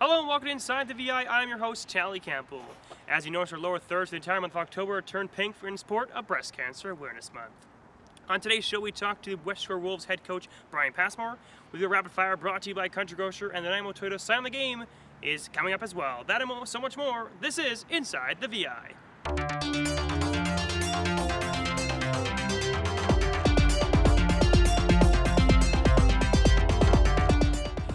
Hello and welcome to Inside the VI. I'm your host, Tally Campbell. As you notice, our lower third for the entire month of October turned pink in support of Breast Cancer Awareness Month. On today's show, we talk to Westshore Wolves head coach Brian Passmore. We do a rapid fire brought to you by Country Grocer, and the Dynamo Toyota Sign of the Game is coming up as well. That and so much more. This is Inside the VI.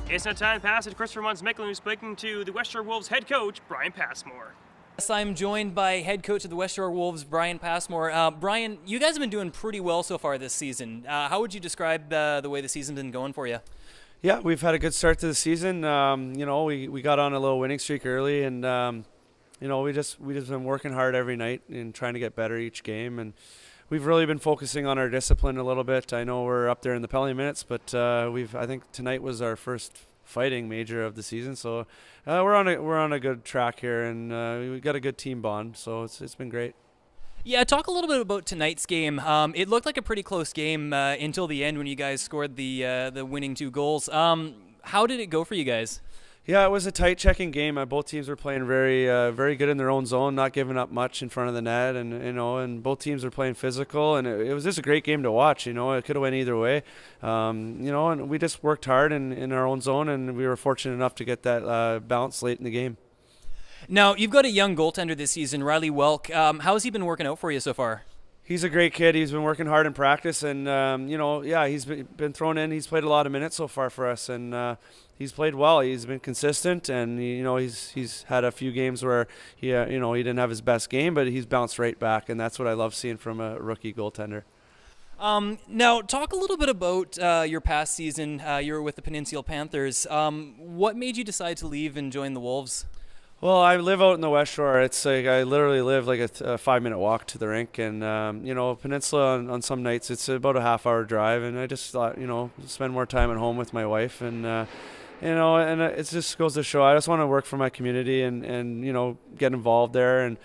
It's now time to pass it to Christopher Micklin, who's speaking to the Westshore Wolves head coach, Brian Passmore. Yes, I'm joined by head coach of the Westshore Wolves, Brian Passmore. Brian, you guys have been doing pretty well so far this season. How would you describe the way the season's been going for you? Yeah, we've had a good start to the season. We got on a little winning streak early, and we just been working hard every night and trying to get better each game. And we've really been focusing on our discipline a little bit. I know we're up there in the penalty minutes, but I think tonight was our first fighting major of the season. So we're on a good track here, and we got a good team bond. So it's been great. Yeah, talk a little bit about tonight's game. It looked like a pretty close game until the end when you guys scored the winning 2 goals. How did it go for you guys? Yeah, it was a tight checking game. Both teams were playing very good in their own zone, not giving up much in front of the net, and both teams were playing physical, and it was just a great game to watch. It could have went either way, and we just worked hard in our own zone, and we were fortunate enough to get that bounce late in the game. Now, you've got a young goaltender this season, Riley Welk. How has he been working out for you so far? He's a great kid. He's been working hard in practice, and he's been thrown in. He's played a lot of minutes so far for us, and he's played well. He's been consistent, and he's had a few games where he didn't have his best game, but he's bounced right back, and that's what I love seeing from a rookie goaltender. Now, talk a little bit about your past season. You were with the Peninsula Panthers. What made you decide to leave and join the Wolves? Well, I live out in the West Shore. It's like I literally live like a 5-minute walk to the rink, and Peninsula on some nights it's about a half-hour drive, and I just thought spend more time at home with my wife, and it just goes to show I just want to work for my community and get involved there, and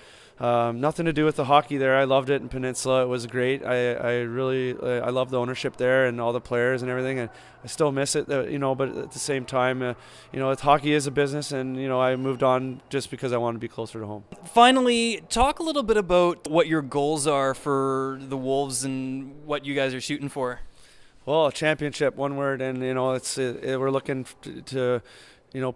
nothing to do with the hockey there. I loved it in Peninsula. It was great. I really love the ownership there and all the players and everything, and I still miss it, but at the same time, hockey is a business, and I moved on just because I wanted to be closer to home. Finally, talk a little bit about what your goals are for the Wolves and what you guys are shooting for. Well, a championship, one word, and we're looking to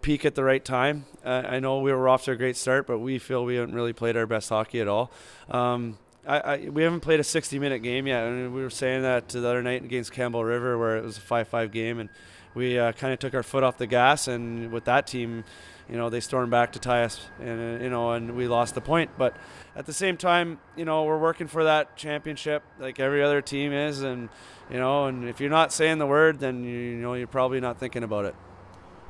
peak at the right time. I know we were off to a great start, but we feel we haven't really played our best hockey at all. We haven't played a 60-minute game yet, and we were saying that the other night against Campbell River, where it was a 5-5 game, and we kind of took our foot off the gas, and with that team, they stormed back to tie us, and we lost the point. But at the same time, we're working for that championship like every other team is, and if you're not saying the word, then you're probably not thinking about it.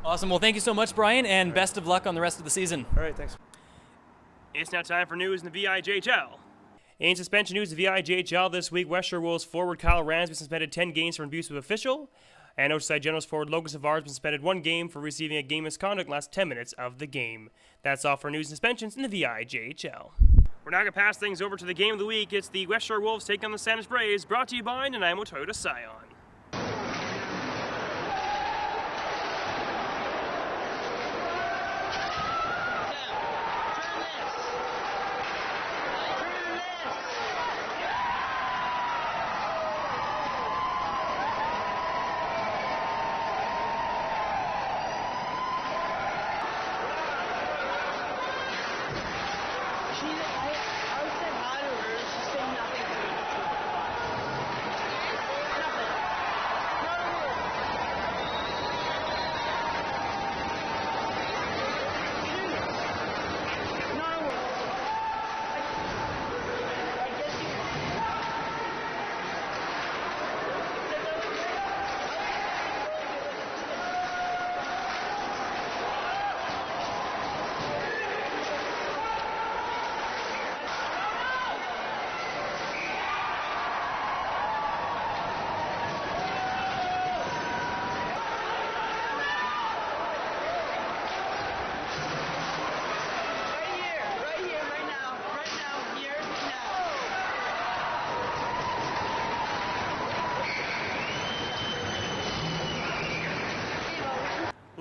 Awesome. Well, thank you so much, Brian, and best of luck on the rest of the season. All right, thanks. It's now time for news in the VIJHL. In suspension news, the VIJHL this week, Westshore Wolves forward Kyle Rand's been suspended 10 games for an abusive official, and Oceanside Generals forward Logan Savard has been suspended 1 game for receiving a game misconduct in the last 10 minutes of the game. That's all for news and suspensions in the VIJHL. We're now going to pass things over to the game of the week. It's the Westshore Wolves taking on the Sandwich Braves, brought to you by Nanaimo Toyota Scion.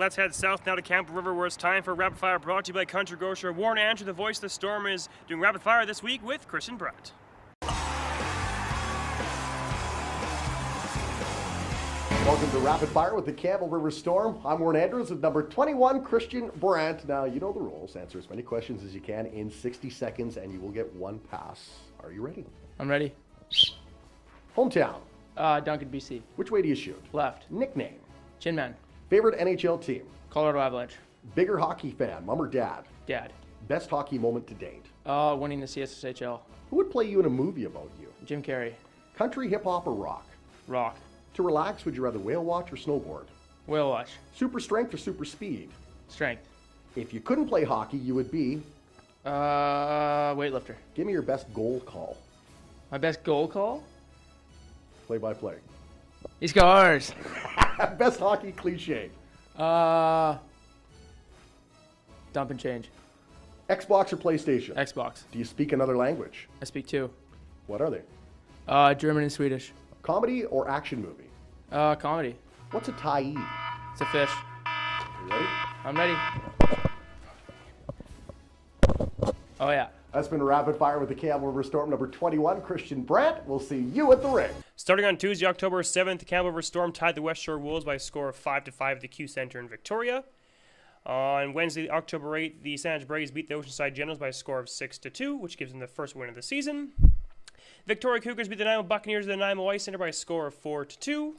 let's head south now to Campbell River, where it's time for Rapid Fire, brought to you by Country Grocer Warren Andrew. The voice of the Storm is doing Rapid Fire this week with Christian Brandt. Welcome to Rapid Fire with the Campbell River Storm. I'm Warren Andrews with number 21, Christian Brandt. Now, you know the rules. Answer as many questions as you can in 60 seconds, and you will get one pass. Are you ready? I'm ready. Hometown. Duncan, BC. Which way do you shoot? Left. Nickname. Chin Man. Favorite NHL team? Colorado Avalanche. Bigger hockey fan, mom or dad? Dad. Best hockey moment to date? Winning the CSSHL. Who would play you in a movie about you? Jim Carrey. Country, hip-hop, or rock? Rock. To relax, would you rather whale watch or snowboard? Whale watch. Super strength or super speed? Strength. If you couldn't play hockey, you would be? Weightlifter. Give me your best goal call. My best goal call? Play-by-play. He scores. Best hockey cliche. Dump and change. Xbox or PlayStation? Xbox. Do you speak another language? I speak two. What are they? German and Swedish. Comedy or action movie? Comedy. What's a tie? It's a fish. You ready? I'm ready. Oh, yeah. That's been Rapid Fire with the Campbell River Storm, number 21, Christian Brandt. We'll see you at the ring. Starting on Tuesday, October 7th, the Campbell River Storm tied the Westshore Wolves by a score of 5-5 at the Q Center in Victoria. On Wednesday, October 8th, the San Jose Braves beat the Oceanside Generals by a score of 6-2, which gives them the first win of the season. Victoria Cougars beat the Nanaimo Buccaneers at the Nanaimo Ice Center by a score of 4-2.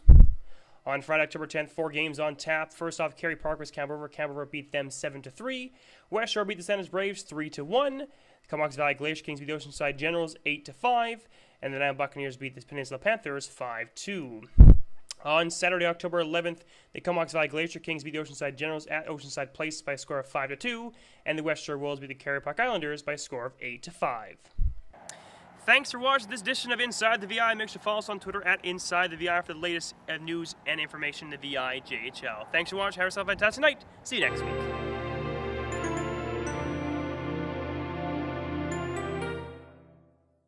On Friday, October 10th, 4 games on tap. First off, Kerry Park was Campbell River. Campbell River beat them 7-3. West Shore beat the San Jose Braves 3-1. The Comox Valley Glacier Kings beat the Oceanside Generals 8-5. And the Nanaimo Buccaneers beat the Peninsula Panthers 5-2. On Saturday, October 11th, the Comox Valley Glacier Kings beat the Oceanside Generals at Oceanside Place by a score of 5-2. And the West Shore Wolves beat the Kerry Park Islanders by a score of 8-5. Thanks for watching this edition of Inside the VI. Make sure to follow us on Twitter at Inside the VI for the latest news and information in the VI JHL. Thanks for watching. Have yourself a fantastic night. See you next week.